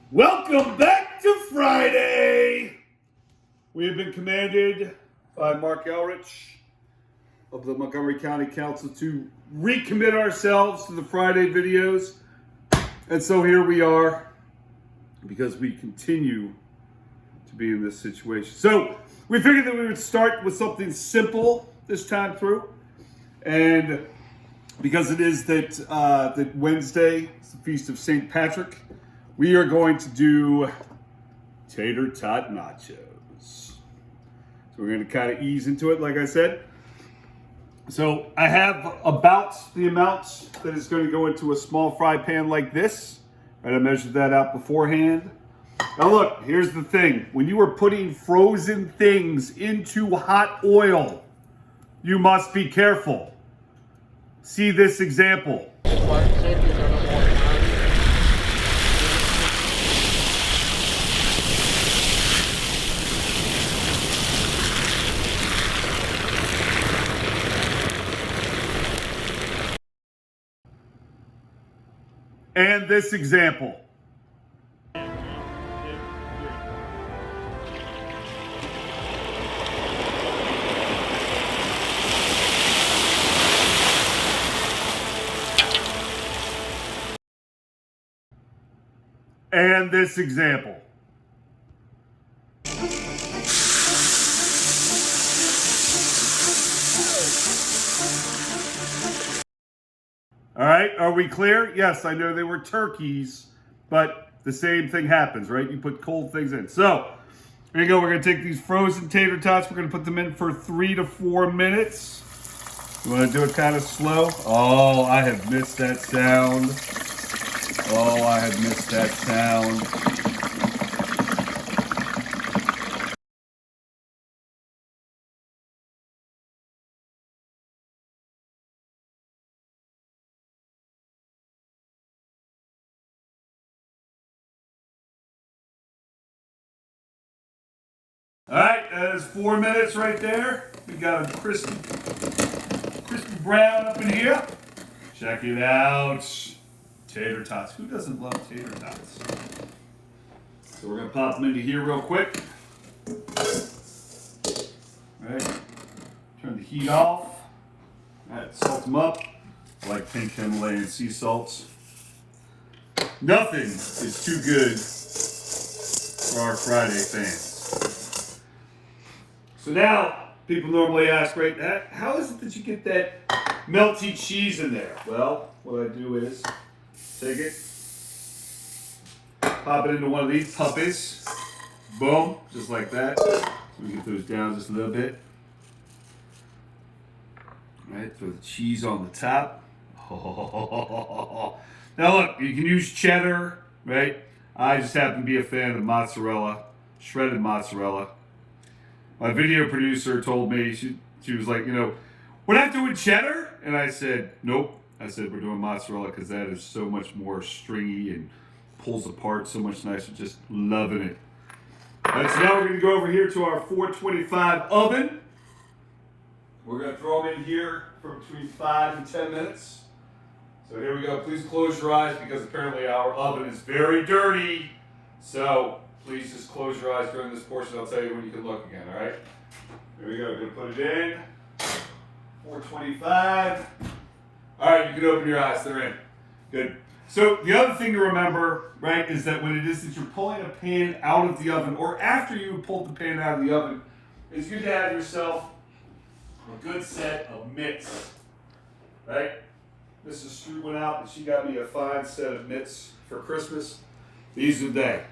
Welcome back to Friday. We have been commanded by Mark Elrich of the Montgomery County Council to recommit ourselves to the Friday videos. And so here we are because we continue to be in this situation. So we figured that we would start with something simple this time through. And because it is that Wednesday, it's the Feast of St. Patrick, we are going to do tater tot nachos. So we're going to kind of ease into it, like I said. So I have about the amounts that is going to go into a small fry pan like this. Right, I measured that out beforehand. Now look, here's the thing. When you are putting frozen things into hot oil, you must be careful. See this example. And this example. And this example. All right, are we clear? Yes, I know they were turkeys, but the same thing happens, right? You put cold things in. So, there you go. We're going to take these frozen tater tots. We're going to put them in for 3 to 4 minutes. You want to do it kind of slow? Oh, I have missed that sound. Oh, I have missed that sound. All right, that is 4 minutes right there. We got a crispy brown up in here. Check it out. Tater tots. Who doesn't love tater tots? So we're gonna pop them into here real quick. All right. Turn the heat off. All right, salt them up. I like pink Himalayan sea salts. Nothing is too good for our Friday fans. So now, people normally ask, right, how is it that you get that melty cheese in there? Well, what I do is take it, pop it into one of these puppies, boom, just like that. So we get those down just a little bit. All right, throw the cheese on the top. Now look, you can use cheddar, right? I just happen to be a fan of mozzarella, shredded mozzarella. My video producer told me, she was like, we're not doing cheddar? And I said, nope. I said, we're doing mozzarella because that is so much more stringy and pulls apart so much nicer. Just loving it. All right, so now we're going to go over here to our 425 oven. We're going to throw them in here for between 5 and 10 minutes. So here we go. Please close your eyes because apparently our oven is very dirty. So please just close your eyes during this portion. I'll tell you when you can look again, all right? There we go. We're going to put it in. 425. All right, you can open your eyes. They're in. Good. So the other thing to remember, right, is that when it is that you're pulling a pan out of the oven, or after you pulled the pan out of the oven, it's good to have yourself a good set of mitts, right? Mrs. Strew went out and she got me a fine set of mitts for Christmas. These are they.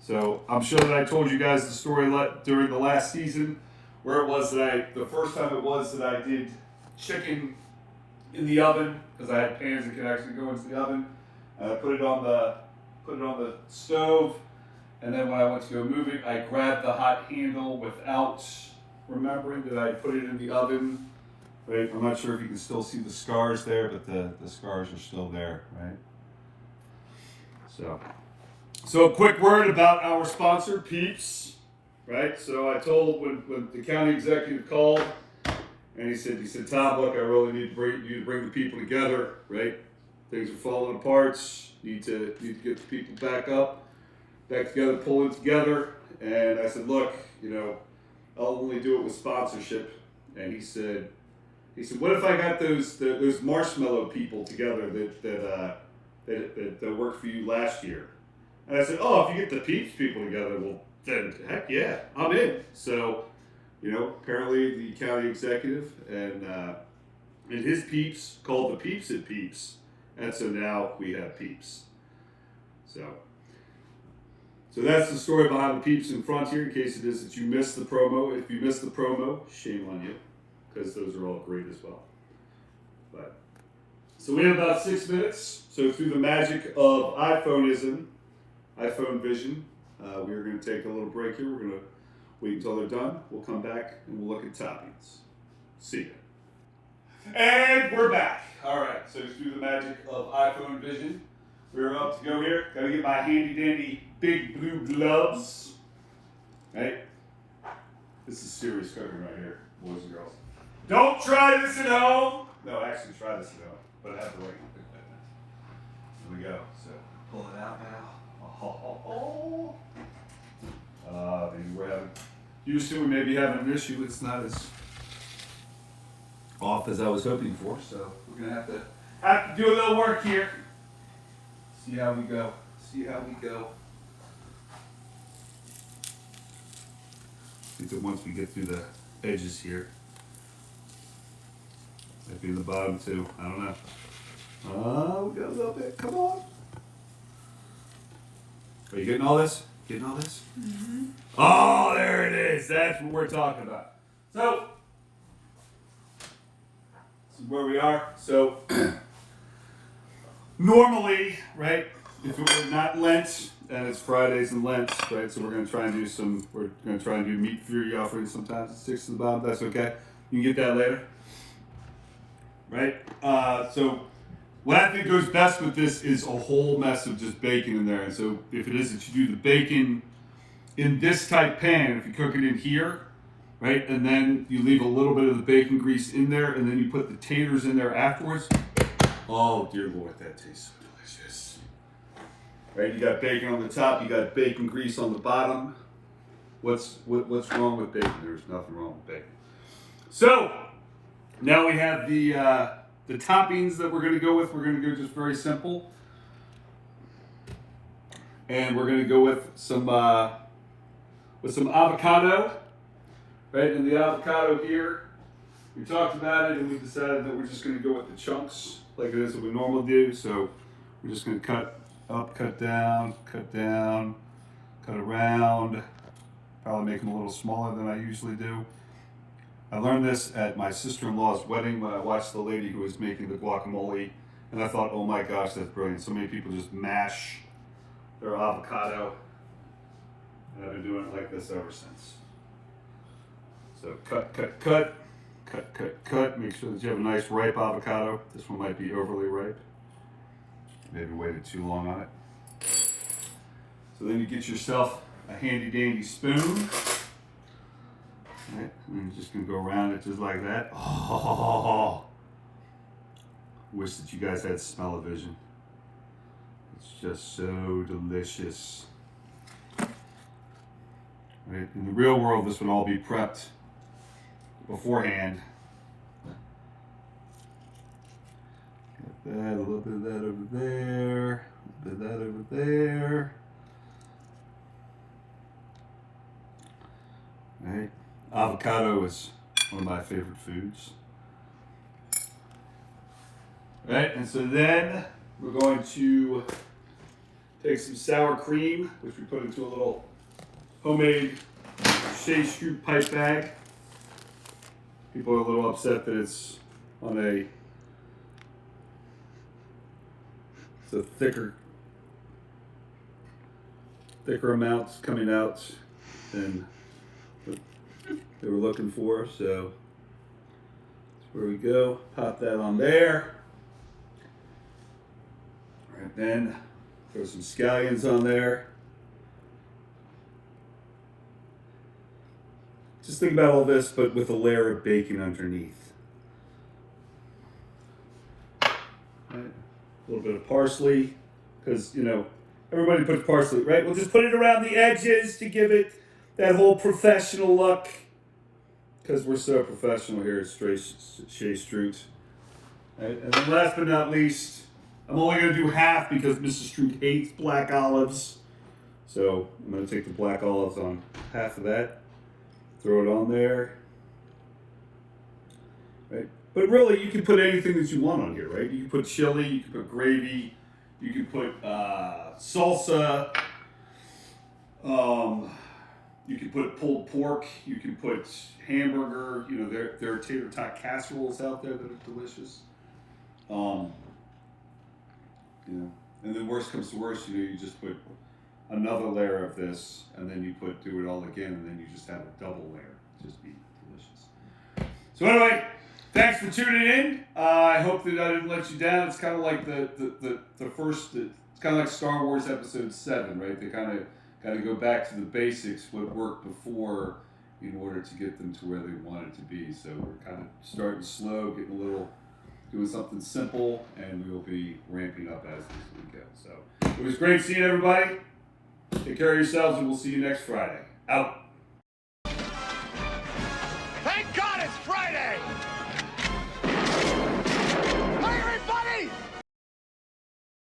So I'm sure that I told you guys the story during the last season where it was that the first time it was that I did chicken in the oven because I had pans that could actually go into the oven. I put it on the stove, and then when I went to go move it, I grabbed the hot handle without remembering that I put it in the oven. Right? I'm not sure if you can still see the scars there, but the scars are still there, right? So a quick word about our sponsor, Peeps, right? So I told when the county executive called, and he said, Tom, look, I really need you to bring the people together, right? Things are falling apart. Need to get the people back up. back together, pull it together. And I said, look, I'll only do it with sponsorship. And he said, what if I got those marshmallow people together that worked for you last year? And I said, oh, if you get the Peeps people together, well, then heck yeah, I'm in. So, apparently the county executive and his peeps called the Peeps at Peeps. And so now we have Peeps. So that's the story behind the Peeps in front here, in case it is that you missed the promo. If you missed the promo, shame on you, because those are all great as well. So we have about 6 minutes. So through the magic of iPhone vision, we're going to take a little break here. We're going to wait until they're done. We'll come back and we'll look at toppings. See ya. And we're back. All right, so through the magic of iPhone vision, we're up to go here. Got to get my handy dandy big blue gloves. Right? This is serious cooking right here, boys and girls. Don't try this at home. No, actually try this at home, but I have to wait. Here we go. So pull it out now. Maybe we're having. Usually we may be having an issue. It's not as off as I was hoping for, so we're gonna have to do a little work here. See how we go. I think that once we get through the edges here, might be in the bottom too. I don't know. Oh, we got a little bit. Come on. Are you getting all this? Mm-hmm. Oh, there it is. That's what we're talking about. So, this is where we are. So, normally, right, if it were not Lent, and it's Fridays and Lent, right, so we're going to try and do meat fury offerings sometimes. It sticks to the bottom. That's okay. You can get that later. Right? So, what I think goes best with this is a whole mess of just bacon in there. And so if it is that you do the bacon in this type pan, if you cook it in here, right, and then you leave a little bit of the bacon grease in there, and then you put the taters in there afterwards, oh dear Lord, that tastes so delicious. Right, you got bacon on the top, you got bacon grease on the bottom. What's wrong with bacon? There's nothing wrong with bacon. So, now we have the toppings that we're going to go with. We're going to go just very simple. And we're going to go with some avocado. Right, and the avocado here, we talked about it and we decided that we're just going to go with the chunks like it is what we normally do. So we're just going to cut up, cut down, cut around. Probably make them a little smaller than I usually do. I learned this at my sister-in-law's wedding when I watched the lady who was making the guacamole, and I thought, oh my gosh, that's brilliant. So many people just mash their avocado, and I've been doing it like this ever since. So cut. Make sure that you have a nice ripe avocado. This one might be overly ripe. Maybe waited too long on it. So then you get yourself a handy-dandy spoon. Right, and you're just going to go around it just like that. Oh, wish that you guys had smell-o-vision. It's just so delicious. Right, in the real world, this would all be prepped beforehand. Got that, a little bit of that over there, a little bit of that over there. Right. Avocado is one of my favorite foods. Right, and so then we're going to take some sour cream, which we put into a little homemade Shea Scoop pipe bag. People are a little upset that it's on it's a thicker amounts coming out than they were looking for, so that's where we go. Pop that on there. All right, then throw some scallions on there. Just think about all this, but with a layer of bacon underneath. Right. A little bit of parsley, because Everybody puts parsley, right? We'll just put it around the edges to give it that whole professional look. Because we're so professional here at Shea Street. Right? And then last but not least, I'm only going to do half because Mrs. Stroot hates black olives. So I'm going to take the black olives on half of that. Throw it on there. Right? But really, you can put anything that you want on here, right? You can put chili, you can put gravy, you can put salsa, you can put pulled pork, you can put hamburger. You know, there are tater tot casseroles out there that are delicious. You know, and then worst comes to worst, you know, you just put another layer of this, and then you do it all again, and then you just have a double layer. Just be delicious. So anyway, thanks for tuning in. I hope that I didn't let you down. It's kind of like the first. It's kind of like Star Wars Episode 7, right? They kind of got to go back to the basics, what worked before, in order to get them to where they wanted to be. So we're kind of starting slow, getting a little, doing something simple, and we will be ramping up as we go. So it was great seeing everybody. Take care of yourselves, and we'll see you next Friday. Out.